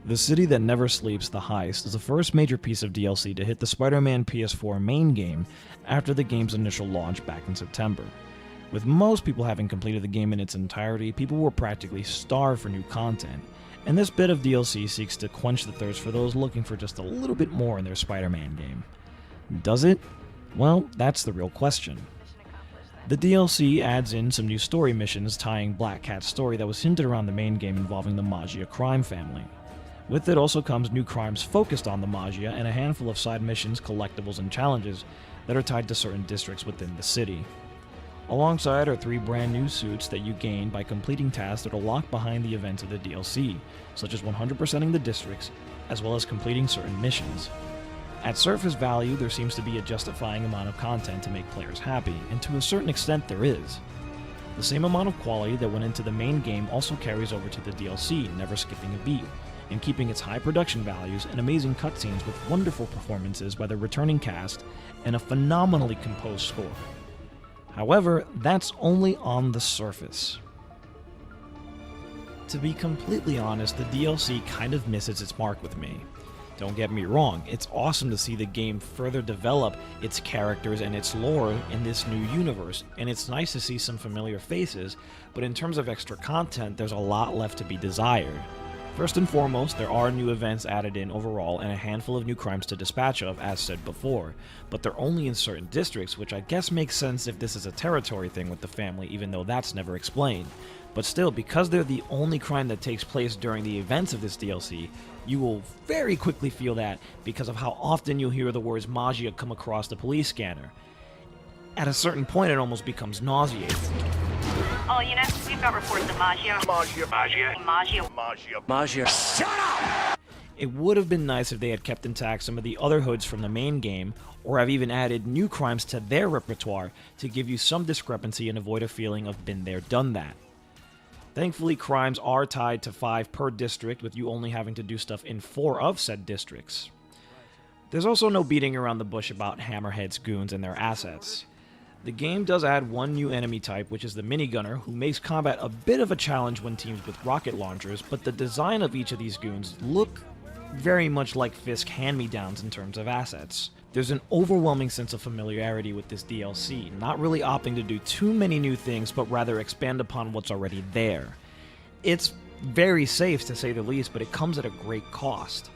The City That Never Sleeps, The Heist, is the first major piece of DLC to hit the Spider-Man PS4 main game after the game's initial launch back in September. With most people having completed the game in its entirety, people were practically starved for new content, and this bit of DLC seeks to quench the thirst for those looking for just a little bit more in their Spider-Man game. Does it? Well, that's the real question. The DLC adds in some new story missions tying Black Cat's story that was hinted around the main game involving the Maggia crime family. With it also comes new crimes focused on the Maggia and a handful of side missions, collectibles, and challenges that are tied to certain districts within the city. Alongside are 3 brand new suits that you gain by completing tasks that are locked behind the events of the DLC, such as 100%ing the districts, as well as completing certain missions. At surface value, there seems to be a justifying amount of content to make players happy, and to a certain extent there is. The same amount of quality that went into the main game also carries over to the DLC, never skipping a beat, and keeping its high production values and amazing cutscenes with wonderful performances by the returning cast and a phenomenally composed score. However, that's only on the surface. To be completely honest, the DLC kind of misses its mark with me. Don't get me wrong, it's awesome to see the game further develop its characters and its lore in this new universe, and it's nice to see some familiar faces, but in terms of extra content, there's a lot left to be desired. First and foremost, there are new events added in overall and a handful of new crimes to dispatch of, as said before, but they're only in certain districts, which I guess makes sense if this is a territory thing with the family, even though that's never explained. But still, because they're the only crime that takes place during the events of this DLC, you will very quickly feel that because of how often you'll hear the words Maggia come across the police scanner. At a certain point, it almost becomes nauseating. All units, we've got reports of Maggia. Maggia. Shut up! It would have been nice if they had kept intact some of the other hoods from the main game, or have even added new crimes to their repertoire to give you some discrepancy and avoid a feeling of been there, done that. Thankfully, crimes are tied to 5 per district, with you only having to do stuff in 4 of said districts. There's also no beating around the bush about Hammerhead's goons and their assets. The game does add one new enemy type, which is the minigunner, who makes combat a bit of a challenge when teamed with rocket launchers, but the design of each of these goons look very much like Fisk hand-me-downs in terms of assets. There's an overwhelming sense of familiarity with this DLC, not really opting to do too many new things, but rather expand upon what's already there. It's very safe to say the least, but it comes at a great cost.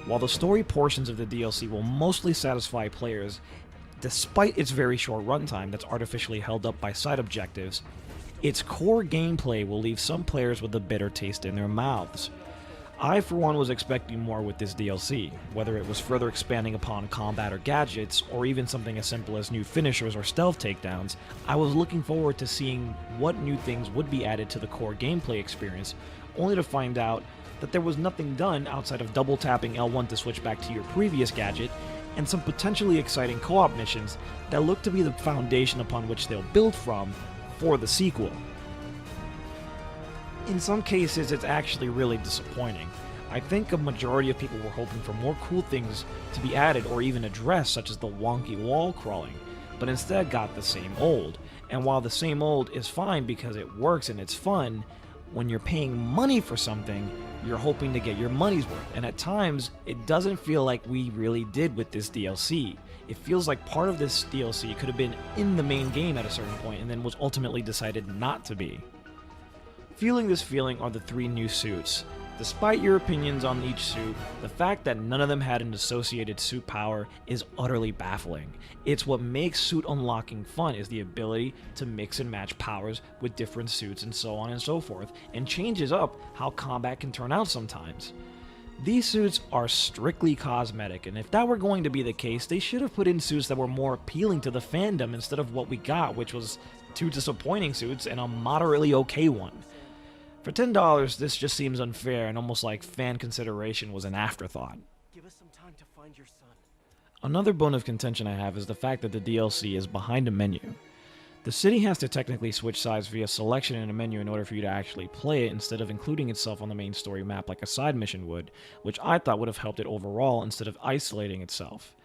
While the story portions of the DLC will mostly satisfy players, despite its very short runtime that's artificially held up by side objectives, its core gameplay will leave some players with a bitter taste in their mouths. I, for one, was expecting more with this DLC, whether it was further expanding upon combat or gadgets, or even something as simple as new finishers or stealth takedowns. I was looking forward to seeing what new things would be added to the core gameplay experience, only to find out that there was nothing done outside of double tapping L1 to switch back to your previous gadget, and some potentially exciting co-op missions that look to be the foundation upon which they'll build from for the sequel. In some cases, it's actually really disappointing. I think a majority of people were hoping for more cool things to be added or even addressed, such as the wonky wall crawling, but instead got the same old. And while the same old is fine because it works and it's fun, when you're paying money for something, you're hoping to get your money's worth, and at times, it doesn't feel like we really did with this DLC. It feels like part of this DLC could have been in the main game at a certain point and then was ultimately decided not to be. Feeling this feeling are the 3 new suits. Despite your opinions on each suit, the fact that none of them had an associated suit power is utterly baffling. It's what makes suit unlocking fun, is the ability to mix and match powers with different suits and so on and so forth, and changes up how combat can turn out sometimes. These suits are strictly cosmetic, and if that were going to be the case, they should have put in suits that were more appealing to the fandom instead of what we got, which was 2 disappointing suits and a moderately okay one. For $10, this just seems unfair and almost like fan consideration was an afterthought. Give us some time to find your son. Another bone of contention I have is the fact that the DLC is behind a menu. The city has to technically switch sides via selection in a menu in order for you to actually play it, instead of including itself on the main story map like a side mission would, which I thought would have helped it overall instead of isolating itself.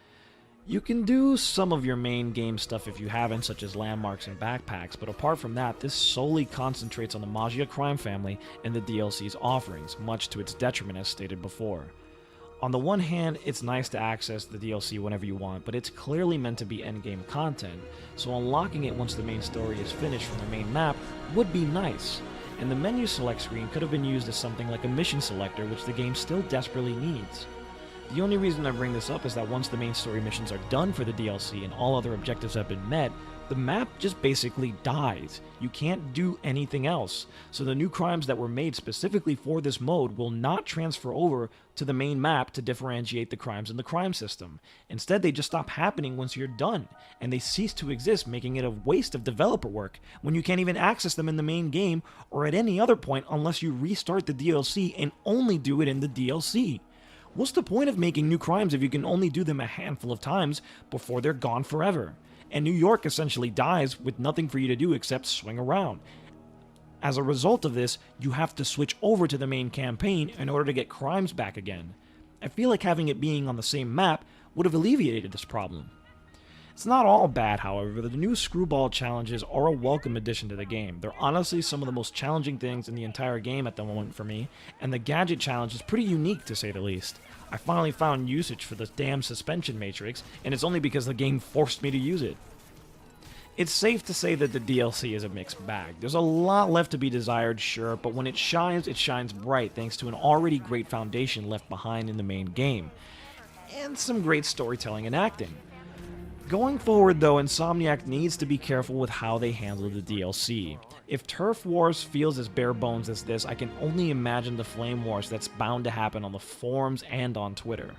You can do some of your main game stuff if you haven't, such as landmarks and backpacks, but apart from that, this solely concentrates on the Maggia crime family and the DLC's offerings, much to its detriment as stated before. On the one hand, it's nice to access the DLC whenever you want, but it's clearly meant to be endgame content, so unlocking it once the main story is finished from the main map would be nice, and the menu select screen could have been used as something like a mission selector, which the game still desperately needs. The only reason I bring this up is that once the main story missions are done for the DLC and all other objectives have been met, the map just basically dies. You can't do anything else, so the new crimes that were made specifically for this mode will not transfer over to the main map to differentiate the crimes in the crime system. Instead, they just stop happening once you're done, and they cease to exist, making it a waste of developer work when you can't even access them in the main game or at any other point unless you restart the DLC and only do it in the DLC. What's the point of making new crimes if you can only do them a handful of times before they're gone forever? And New York essentially dies with nothing for you to do except swing around. As a result of this, you have to switch over to the main campaign in order to get crimes back again. I feel like having it being on the same map would have alleviated this problem. It's not all bad, however. The new screwball challenges are a welcome addition to the game. They're honestly some of the most challenging things in the entire game at the moment for me, and the gadget challenge is pretty unique to say the least. I finally found usage for the damn suspension matrix, and it's only because the game forced me to use it. It's safe to say that the DLC is a mixed bag. There's a lot left to be desired, sure, but when it shines bright thanks to an already great foundation left behind in the main game, and some great storytelling and acting. Going forward though, Insomniac needs to be careful with how they handle the DLC. If Turf Wars feels as bare bones as this, I can only imagine the Flame Wars that's bound to happen on the forums and on Twitter.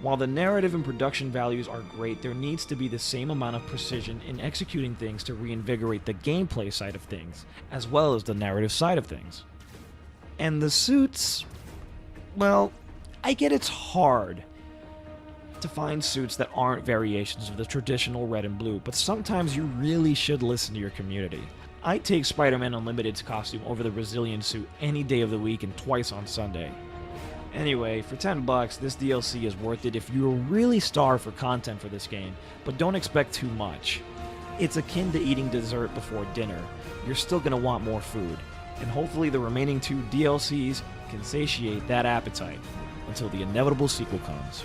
While the narrative and production values are great, there needs to be the same amount of precision in executing things to reinvigorate the gameplay side of things, as well as the narrative side of things. And the suits, well, I get it's hard to find suits that aren't variations of the traditional red and blue, but sometimes you really should listen to your community. I take Spider-Man Unlimited's costume over the Brazilian suit any day of the week and twice on Sunday. Anyway, for $10, this DLC is worth it if you're really starved for content for this game, but don't expect too much. It's akin to eating dessert before dinner. You're still gonna want more food, and hopefully the remaining 2 DLCs can satiate that appetite until the inevitable sequel comes.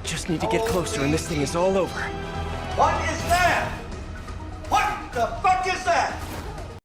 Just need to get closer and this thing is all over. What is that? What the fuck is that?